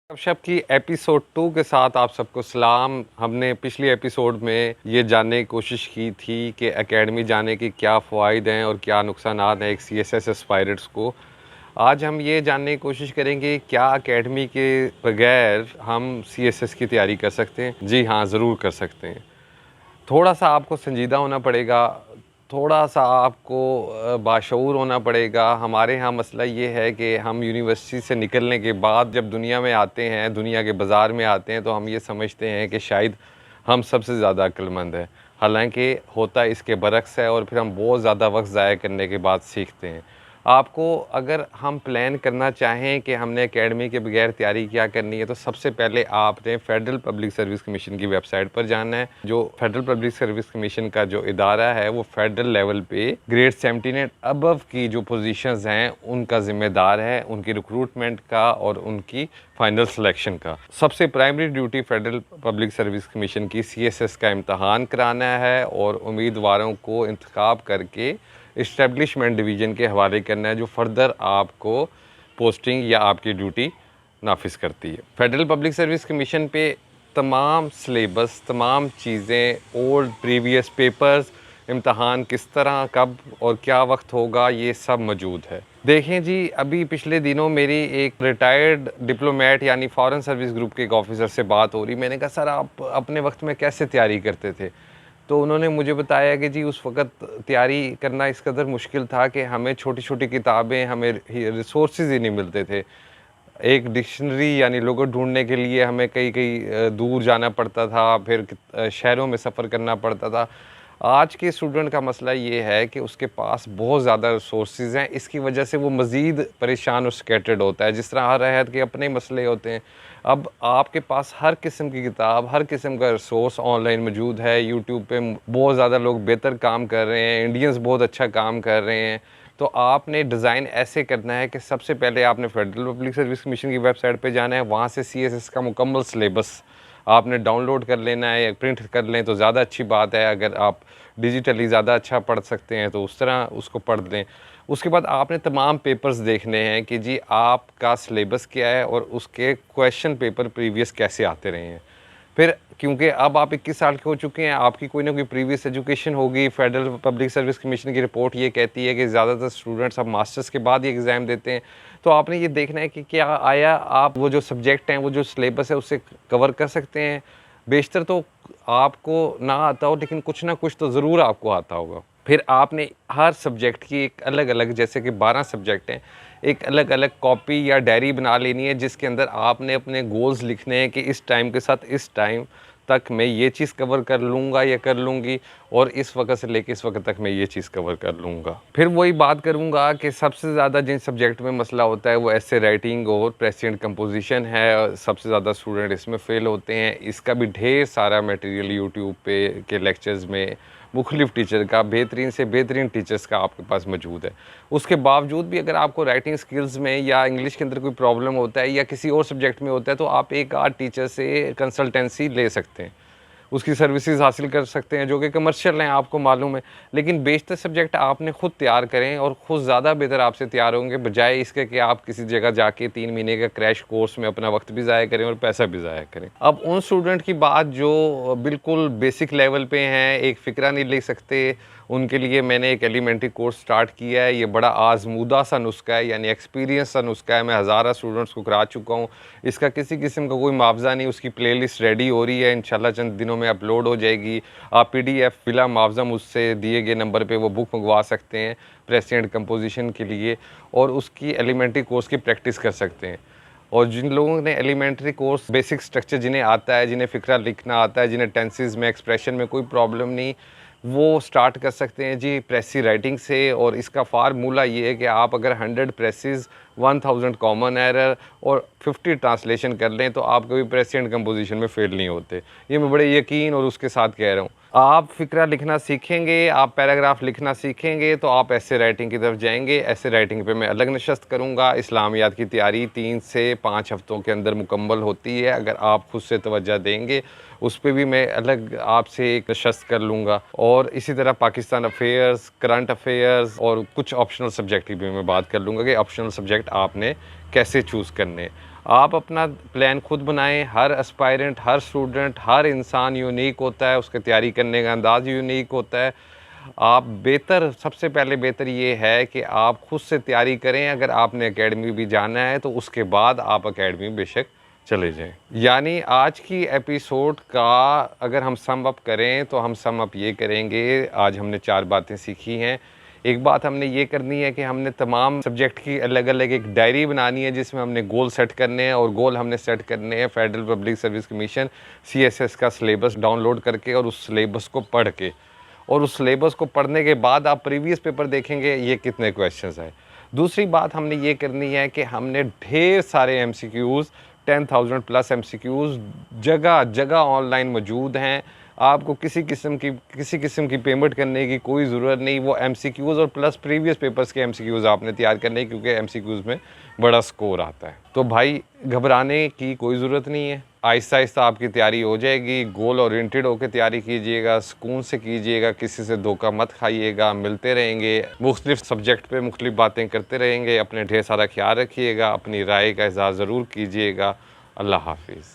गपशप की एपिसोड 2 के साथ आप सबको सलाम। हमने पिछली एपिसोड में ये जानने की कोशिश की थी कि एकेडमी जाने के क्या फ़वाइद हैं और क्या नुकसानात हैं एक सीएसएस एस्पायरेंट्स को। आज हम ये जानने की कोशिश करेंगे क्या एकेडमी के बगैर हम सीएसएस की तैयारी कर सकते हैं। जी हाँ, ज़रूर कर सकते हैं। थोड़ा-सा आपको संजीदा होना पड़ेगा, थोड़ा-सा आपको बाशऊर होना पड़ेगा। हमारे यहाँ मसला ये है कि हम यूनिवर्सिटी से निकलने के बाद जब दुनिया में आते हैं, दुनिया के बाज़ार में आते हैं, तो हम ये समझते हैं कि शायद हम सबसे ज़्यादा अक्लमंद हैं। हालाँकि होता इसके बरक्स है और फिर हम बहुत ज़्यादा वक़्त ज़ाया करने के बाद सीखते हैं। आपको अगर हम प्लान करना चाहें कि हमने एकेडमी के बगैर तैयारी क्या करनी है, तो सबसे पहले आपने फेडरल पब्लिक सर्विस कमीशन की वेबसाइट पर जाना है। जो फेडरल पब्लिक सर्विस कमीशन का जो इदारा है, वो फेडरल लेवल पे ग्रेड 17 एंड अबव की जो पोजीशंस हैं, उनका ज़िम्मेदार है, उनकी रिक्रूटमेंट का और उनकी फाइनल सिलेक्शन का। सबसे primary duty federal public service commission की सीएसएस का इम्तहान कराना है और उम्मीदवारों को इंतखाब करके इस्टेब्लिशमेंट डिवीज़न के हवाले करना है, जो फर्दर आपको पोस्टिंग या आपकी ड्यूटी नाफिज करती है। फेडरल पब्लिक सर्विस कमीशन पे तमाम सिलेबस, तमाम चीज़ें, ओल्ड प्रीवियस पेपर्स, इम्तहान किस तरह, कब और क्या वक्त होगा, ये सब मौजूद है। देखें जी, अभी पिछले दिनों मेरी एक रिटायर्ड डिप्लोमेट यानी फ़ॉरेन सर्विस ग्रुप के एक ऑफ़िसर से बात हो रही। मैंने कहा, सर आप अपने वक्त में कैसे तैयारी करते थे? तो उन्होंने मुझे बताया कि जी उस वक़्त तैयारी करना इस कदर मुश्किल था कि हमें छोटी-छोटी किताबें, हमें रिसोर्सेज़ ही नहीं मिलते थे। एक डिक्शनरी यानी लोगो ढूँढने के लिए हमें कई-कई दूर जाना पड़ता था, फिर शहरों में सफ़र करना पड़ता था। आज के स्टूडेंट का मसला ये है कि उसके पास बहुत ज़्यादा रिसोर्सेज़ हैं, इसकी वजह से वो मज़ीद परेशान और स्कैटर्ड होता है। जिस तरह हर हैत के अपने मसले होते हैं। अब आपके पास हर किस्म की किताब, हर किस्म का रिसोर्स ऑनलाइन मौजूद है। यूट्यूब पे बहुत ज़्यादा लोग बेहतर काम कर रहे हैं, इंडियंस बहुत अच्छा काम कर रहे हैं। तो आपने डिज़ाइन ऐसे करना है कि सबसे पहले आपने फेडरल पब्लिक सर्विस कमीशन की वेबसाइट पे जाना है, वहाँ से सीएसएस का मुकम्मल सिलेबस आपने डाउनलोड कर लेना है या प्रिंट कर लें तो ज़्यादा अच्छी बात है। अगर आप डिजिटली ज़्यादा अच्छा पढ़ सकते हैं तो उस तरह उसको पढ़ लें। उसके बाद आपने तमाम पेपर्स देखने हैं कि जी आपका सिलेबस क्या है और उसके क्वेश्चन पेपर प्रीवियस कैसे आते रहे हैं। फिर क्योंकि अब आप 21 साल के हो चुके हैं, आपकी कोई ना कोई प्रीवियस एजुकेशन होगी। फेडरल पब्लिक सर्विस कमीशन की रिपोर्ट ये कहती है कि ज़्यादातर स्टूडेंट्स अब मास्टर्स के बाद ही एग्ज़ाम देते हैं। तो आपने ये देखना है कि क्या आया आप वो जो सब्जेक्ट हैं, वो जो सिलेबस है उससे कवर कर सकते हैं। बेशतर तो आपको ना आता हो, लेकिन कुछ ना कुछ तो ज़रूर आपको आता होगा। फिर आपने हर सब्जेक्ट की एक अलग-अलग, जैसे कि 12 सब्जेक्ट हैं, एक अलग-अलग कॉपी या डायरी बना लेनी है, जिसके अंदर आपने अपने गोल्स लिखने हैं कि इस टाइम के साथ इस टाइम तक मैं ये चीज़ कवर कर लूँगा या कर लूँगी और इस वक़्त से लेके इस वक़्त तक मैं ये चीज़ कवर कर लूँगा। फिर वही बात करूँगा कि सबसे ज़्यादा जिन सब्जेक्ट में मसला होता है वो एसे राइटिंग और प्रेसिडेंट कंपोजिशन है। सबसे ज़्यादा स्टूडेंट इसमें फ़ेल होते हैं। इसका भी ढेर सारा मटेरियल यूट्यूब पे के लेक्चर्स में मुख्तलिफ टीचर का, बेहतरीन से बेहतरीन टीचर्स का आपके पास मौजूद है। उसके बावजूद भी अगर आपको राइटिंग स्किल्स में या इंग्लिश के अंदर कोई प्रॉब्लम होता है या किसी और सब्जेक्ट में होता है, तो आप एक आध टीचर से कंसल्टेंसी ले सकते हैं, उसकी सर्विसेज हासिल कर सकते हैं, जो कि कमर्शियल हैं, आपको मालूम है। लेकिन बेशतर सब्जेक्ट आपने खुद तैयार करें और खुद ज़्यादा बेहतर आपसे तैयार होंगे, बजाय इसके कि आप किसी जगह जाके 3 महीने का क्रैश कोर्स में अपना वक्त भी ज़ाया करें और पैसा भी ज़ाया करें। अब उन स्टूडेंट की बात जो बिल्कुल बेसिक लेवल पे हैं, एक फ़िक्रा नहीं ले सकते, उनके लिए मैंने एक एलिमेंट्री कोर्स स्टार्ट किया है। ये बड़ा आज़मूदा सा नुस्खा है, यानी एक्सपीरियंस सा नुस्खा है। मैं हज़ारों स्टूडेंट्स को करा चुका हूँ। इसका किसी किस्म का कोई मुआवजा नहीं। उसकी प्लेलिस्ट रेडी हो रही है, इंशाल्लाह चंद दिनों में अपलोड हो जाएगी। आप पीडीएफ बिला मुआवजा मुझसे दिए गए नंबर पे वो बुक मंगवा सकते हैं प्रेसिडेंट कंपोजिशन के लिए और उसकी एलिमेंट्री कोर्स की प्रैक्टिस कर सकते हैं। और जिन लोगों ने एलिमेंट्री कोर्स बेसिक स्ट्रक्चर जिन्हें आता है, जिन्हें फ़िक्रा लिखना आता है, जिन्हें टेंसेस में, एक्सप्रेशन में कोई प्रॉब्लम नहीं, वो स्टार्ट कर सकते हैं जी प्रेसी राइटिंग से। और इसका फार्मूला ये है कि आप अगर 100 प्रेसेस, 1000 कॉमन एरर और 50 ट्रांसलेशन कर लें तो आप कभी प्रेसिडेंट कंपोजिशन में फ़ेल नहीं होते। ये मैं बड़े यकीन और उसके साथ कह रहा हूँ। आप फ़िक्रा लिखना सीखेंगे, आप पैराग्राफ लिखना सीखेंगे तो आप ऐसे राइटिंग की तरफ जाएंगे। ऐसे राइटिंग पे मैं अलग नशस्त करूँगा। इस्लामियात की तैयारी 3 से 5 हफ्तों के अंदर मुकम्मल होती है। अगर आप खुद से तवज्जो देंगे, उस पर भी मैं अलग आपसे एक नशस्त कर लूँगा। और इसी तरह पाकिस्तान अफेयर्स, करंट अफेयर्स और कुछ ऑप्शनल सब्जेक्ट की भी मैं बात कर लूँगा कि ऑप्शनल सब्जेक्ट आपने कैसे चूज़ करने। आप अपना प्लान खुद बनाएं। हर एस्पायरेंट, हर स्टूडेंट, हर इंसान यूनिक होता है, उसके तैयारी करने का अंदाज़ यूनिक होता है। आप सबसे पहले बेहतर ये है कि आप खुद से तैयारी करें। अगर आपने एकेडमी भी जाना है तो उसके बाद आप एकेडमी बेशक चले जाएं। यानी आज की एपिसोड का अगर हम सम अप करें तो हम सम अप ये करेंगे, आज हमने 4 बातें सीखी हैं। एक बात हमने ये करनी है कि हमने तमाम सब्जेक्ट की अलग अलग एक डायरी बनानी है जिसमें हमने गोल सेट करने हैं, और गोल हमने सेट करने हैं federal public service commission CSS का सिलेबस डाउनलोड करके और उस सिलेबस को पढ़ के। और उस सिलेबस को पढ़ने के बाद आप प्रीवियस पेपर देखेंगे ये कितने क्वेश्चंस आए। दूसरी बात हमने ये करनी है कि हमने ढेर सारे MCQs 10,000 प्लस MCQs जगह जगह ऑनलाइन मौजूद हैं। आपको किसी किस्म की पेमेंट करने की कोई ज़रूरत नहीं। वो MCQs और प्लस प्रीवियस पेपर्स के MCQs आपने तैयार करने, क्योंकि MCQs में बड़ा स्कोर आता है। तो भाई घबराने की कोई ज़रूरत नहीं है, आहिस्ता आहिस्ता आपकी तैयारी हो जाएगी। गोल ओरिएंटेड होकर तैयारी कीजिएगा, सुकून से कीजिएगा, किसी से धोखा मत खाइएगा। मिलते रहेंगे, मुख्तलिफ सब्जेक्ट पे मुख्तलिफ बातें करते रहेंगे। अपने ढेर सारा ख्याल रखिएगा, अपनी राय का इज़हार ज़रूर कीजिएगा। अल्लाह हाफिज़।